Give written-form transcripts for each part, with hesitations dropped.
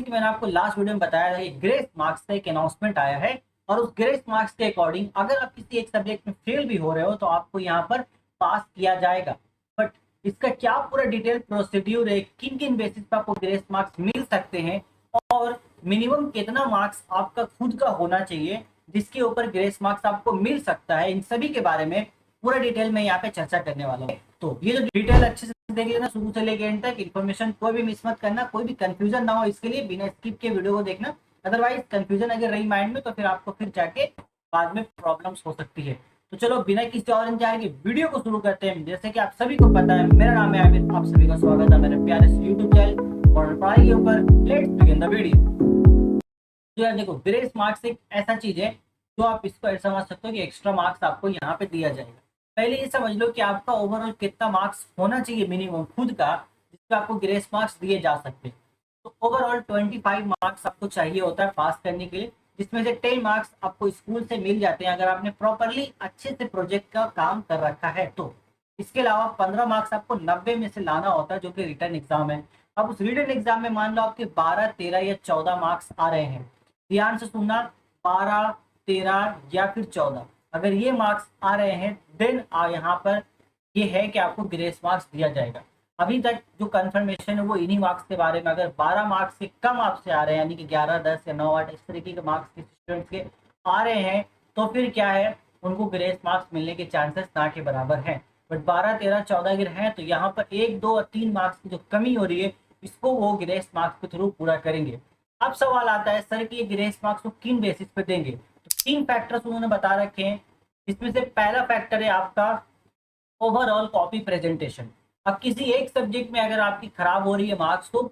कि मैंने आपको लास्ट वीडियो में बताया था कि ग्रेस मार्क्स का एक अनाउंसमेंट आया है और उस ग्रेस मार्क्स के अकॉर्डिंग अगर आप किसी एक सब्जेक्ट में फेल भी हो रहे हो तो आपको यहाँ पर पास किया जाएगा। बट इसका क्या पूरा डिटेल प्रोसीड्यूर है, किन किन बेसिस पर आपको ग्रेस मार्क्स मिल सकते हैं और मिनिमम कितना मार्क्स आपका खुद का होना चाहिए जिसके ऊपर ग्रेस मार्क्स आपको मिल सकता है, इन सभी के बारे में पूरा डिटेल में यहाँ पे चर्चा करने वाला हूँ। तो ये जो डिटेल अच्छे से देख लेना शुरू से लेके एंड तक, इन्फॉर्मेशन कोई भी मिस मत करना, कोई भी कंफ्यूजन ना हो इसके लिए बिना स्किप के वीडियो को देखना। अदरवाइज कंफ्यूजन अगर रही माइंड में तो फिर आपको फिर जाके बाद में प्रॉब्लम्स हो सकती है। तो चलो बिना किसी और इंतजार के वीडियो को शुरू करते हैं। जैसे कि आप सभी को पता है, मेरा नाम है आमिर, आप सभी का स्वागत है मेरे प्यारे से यूट्यूब चैनल और पढ़ाई के ऊपर। Let's begin the video. तो यार देखो, ग्रेस मार्क्स एक ऐसा चीज है जो आप इसको ऐसा समझ सकते हो कि एक्स्ट्रा मार्क्स आपको यहाँ पे दिया जाएगा। पहले ये समझ लो कि आपका ओवरऑल कितना मार्क्स होना चाहिए मिनिमम खुद का जिसपे आपको ग्रेस मार्क्स दिए जा सकते हैं। तो ओवरऑल 25 मार्क्स आपको चाहिए होता है पास करने के लिए, जिसमें से 10 मार्क्स आपको स्कूल से मिल जाते हैं अगर आपने प्रॉपरली अच्छे से प्रोजेक्ट का काम कर रखा है तो। इसके अलावा 15 मार्क्स आपको 90 में से लाना होता है जो कि रिटर्न एग्जाम है। अब उस रिटर्न एग्जाम में मान लो आपके 12, 13 या 14 मार्क्स आ रहे हैं। ध्यान से सुनना, 12, 13 या फिर 14 अगर ये मार्क्स आ रहे हैं देन यहाँ पर ये है कि आपको ग्रेस मार्क्स दिया जाएगा। अभी तक जो कंफर्मेशन है वो इन्हीं मार्क्स के बारे में, अगर 12 मार्क्स से कम आपसे आ रहे हैं यानी कि 11, 10 या 9, 8 इस तरीके के मार्क्स के स्टूडेंट्स के आ रहे हैं तो फिर क्या है, उनको ग्रेस मार्क्स मिलने के चांसेस ना के बराबर हैं। बट 12, 13, 14 अगर हैं तो यहाँ पर 1, 2 और 3 मार्क्स की जो कमी हो रही है इसको वो ग्रेस मार्क्स के थ्रू पूरा करेंगे। अब सवाल आता है सर कि ये ग्रेस मार्क्स को किन बेसिस पे देंगे। तो 3 फैक्टर्स उन्होंने बता रखे हैं। इसमें से पहला फैक्टर है आपका ओवरऑल कॉपी प्रेजेंटेशन। अब किसी एक सब्जेक्ट में अगर आपकी खराब हो रही है मार्क्स तो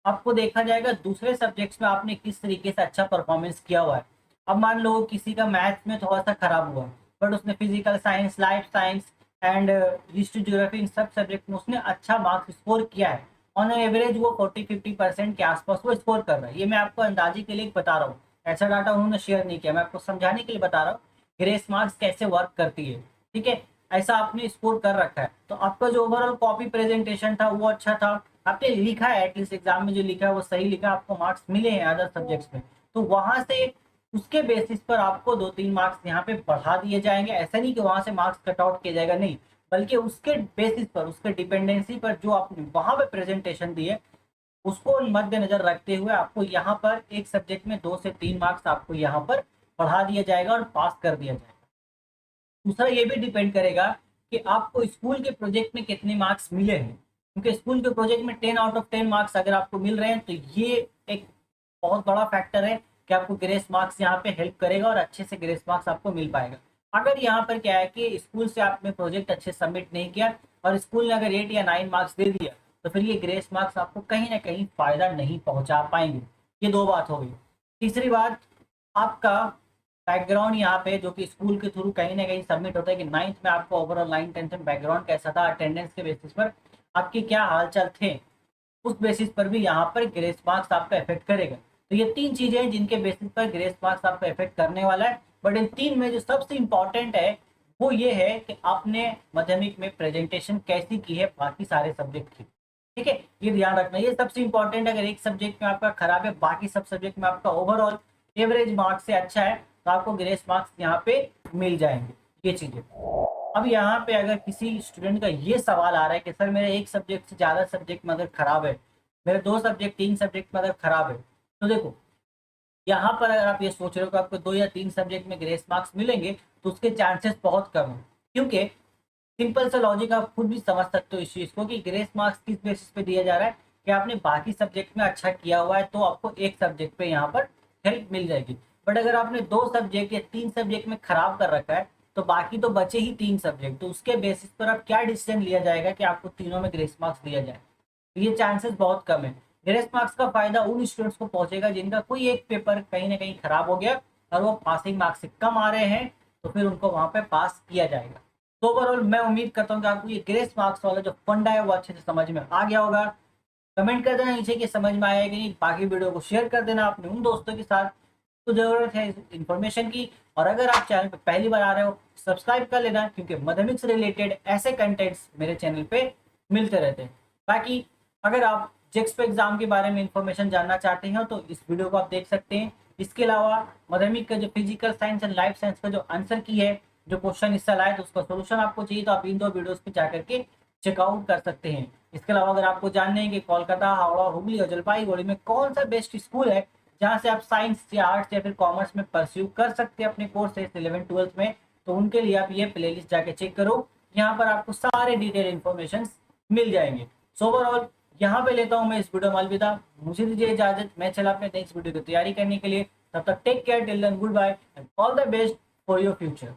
आपको देखा जाएगा दूसरे सब्जेक्ट्स में आपने किस तरीके से अच्छा परफॉर्मेंस किया हुआ है। अब मान लो किसी का मैथ्स में थोड़ा सा खराब हुआ बट उसने physical science, life science and history, geography इन सब सब्जेक्ट में उसने अच्छा मार्क्स स्कोर किया है। ऑन एवरेज वो 40-50% के आसपास वो स्कोर कर रहा है। ये मैं आपको अंदाजे के लिए बता रहा हूँ, ऐसा डाटा उन्होंने शेयर नहीं किया, मैं आपको समझाने के लिए बता रहा हूँ ग्रेस मार्क्स कैसे वर्क करती है। ठीक है, ऐसा आपने स्कोर कर रखा है तो आपका जो ओवरऑल कॉपी प्रेजेंटेशन था वो अच्छा था, आपने लिखा है एटलीस्ट एग्जाम में जो लिखा है वो सही लिखा, आपको मार्क्स मिले हैं अदर सब्जेक्ट्स में, तो वहां से उसके बेसिस पर आपको 2-3 मार्क्स यहाँ पे बढ़ा दिए जाएंगे। ऐसा नहीं कि वहां से मार्क्स कट आउट किया जाएगा, नहीं, बल्कि उसके बेसिस पर, उसके डिपेंडेंसी पर जो आपने वहां पे प्रेजेंटेशन दी है उसको मद्देनजर रखते हुए आपको यहाँ पर एक सब्जेक्ट में 2 से 3 मार्क्स आपको यहाँ पर बढ़ा दिया जाएगा और पास कर दिया जाएगा। दूसरा ये भी डिपेंड करेगा कि आपको स्कूल के प्रोजेक्ट में कितने मार्क्स मिले हैं, क्योंकि स्कूल के प्रोजेक्ट में 10 आउट ऑफ 10 मार्क्स अगर आपको मिल रहे हैं तो ये एक बहुत बड़ा फैक्टर है कि आपको ग्रेस मार्क्स यहाँ पे हेल्प करेगा और अच्छे से ग्रेस मार्क्स आपको मिल पाएगा। अगर यहाँ पर क्या है कि स्कूल से आपने प्रोजेक्ट अच्छे सबमिट नहीं किया और स्कूल ने अगर 8 या 9 मार्क्स दे दिया तो फिर ये ग्रेस मार्क्स आपको कहीं ना कहीं फायदा नहीं पहुंचा पाएंगे। ये दो बात हो गई। तीसरी बात, आपका बैकग्राउंड यहाँ पे जो कि स्कूल के थ्रू कहीं ना कहीं सबमिट होता है कि 9th में आपका ओवरऑल 9th 10th में बैकग्राउंड कैसा था, अटेंडेंस के बेसिस पर आपके क्या हालचाल थे, उस बेसिस पर भी यहाँ पर ग्रेस मार्क्स आपका इफेक्ट करेगा। तो ये 3 चीजें हैं जिनके बेसिस पर ग्रेस मार्क्स आपका इफेक्ट करने वाला है। बट इन 3 में जो सबसे इंपॉर्टेंट है वो ये है कि आपने माध्यमिक में प्रेजेंटेशन कैसी की है बाकी सारे सब्जेक्ट की। ठीक है, ये ध्यान रखना, ये सबसे इंपॉर्टेंट है। अगर एक सब्जेक्ट में आपका खराब है, बाकी सब सब्जेक्ट में आपका ओवरऑल एवरेज मार्क्स से अच्छा है तो आपको ग्रेस मार्क्स यहाँ पे मिल जाएंगे। ये चीजें। अब यहाँ पे अगर किसी स्टूडेंट का ये सवाल आ रहा है कि सर मेरे एक सब्जेक्ट से ज्यादा सब्जेक्ट में अगर खराब है, मेरे 2 सब्जेक्ट 3 सब्जेक्ट में अगर खराब है, तो देखो यहाँ पर अगर आप ये सोच रहे हो कि आपको 2 या 3 सब्जेक्ट में ग्रेस मार्क्स मिलेंगे तो उसके चांसेस बहुत कम है। क्योंकि सिंपल सा लॉजिक आप खुद भी समझ सकते हो इस चीज को कि ग्रेस मार्क्स किस बेसिस पे दिया जा रहा है कि आपने बाकी सब्जेक्ट में अच्छा किया हुआ है तो आपको एक सब्जेक्ट पे यहाँ पर हेल्प मिल जाएगी। बट अगर आपने 2 सब्जेक्ट या 3 सब्जेक्ट में खराब कर रखा है तो बाकी तो बचे ही 3 सब्जेक्ट, तो उसके बेसिस पर आप क्या डिसीजन लिया जाएगा कि आपको तीनों में ग्रेस मार्क्स दिया जाए, तो ये चांसेस बहुत कम है। ग्रेस मार्क्स का फायदा उन स्टूडेंट्स को पहुंचेगा जिनका कोई एक पेपर कहीं ना कहीं खराब हो गया और वो पासिंग मार्क्स से कम आ रहे हैं तो फिर उनको वहां पे पास किया जाएगा। तो ओवरऑल मैं उम्मीद करता हूँ कि आपको ये ग्रेस मार्क्स वाला जो फंडा है वो अच्छे से समझ में आ गया होगा। कमेंट कर देना नीचे कि समझ में आया कि नहीं, बाकी वीडियो को शेयर कर देना अपने उन दोस्तों के साथ तो जरूरत है इन्फॉर्मेशन की। और अगर आप चैनल पर पहली बार आ रहे हो सब्सक्राइब कर लेना, क्योंकि मैथमेटिक्स से रिलेटेड ऐसे कंटेंट्स मेरे चैनल पे मिलते रहते हैं। बाकी अगर आप जेक्सपो एग्जाम के बारे में इंफॉर्मेशन जानना चाहते हैं तो इस वीडियो को आप देख सकते हैं। इसके अलावा माध्यमिक का जो physical science and life science का जो आंसर की है, जो क्वेश्चन हिस्सा लाए तो उसका सोल्यूशन आपको चाहिए तो आप इन 2 वीडियोस पे जाकर के चेकआउट कर सकते हैं। इसके अलावा अगर आपको जानना है कि कोलकाता, हावड़ा, हुगली और जलपाईगुड़ी में कौन सा बेस्ट स्कूल है जहाँ से आप साइंस या आर्ट्स या फिर कॉमर्स में परस्यू कर सकते हैं अपने कोर्स 11th-12th में, तो उनके लिए आप ये प्लेलिस्ट जाके चेक करो। यहाँ पर आपको सारे डिटेल इन्फॉर्मेशन मिल जाएंगे। सो ओवरऑल यहाँ पे लेता हूँ मैं इस वीडियो में अलविदा। मुझे दीजिए इजाजत, मैं चला अपने नेक्स्ट वीडियो की तैयारी करने के लिए। तब तक take care, till then goodbye and all the best for your future.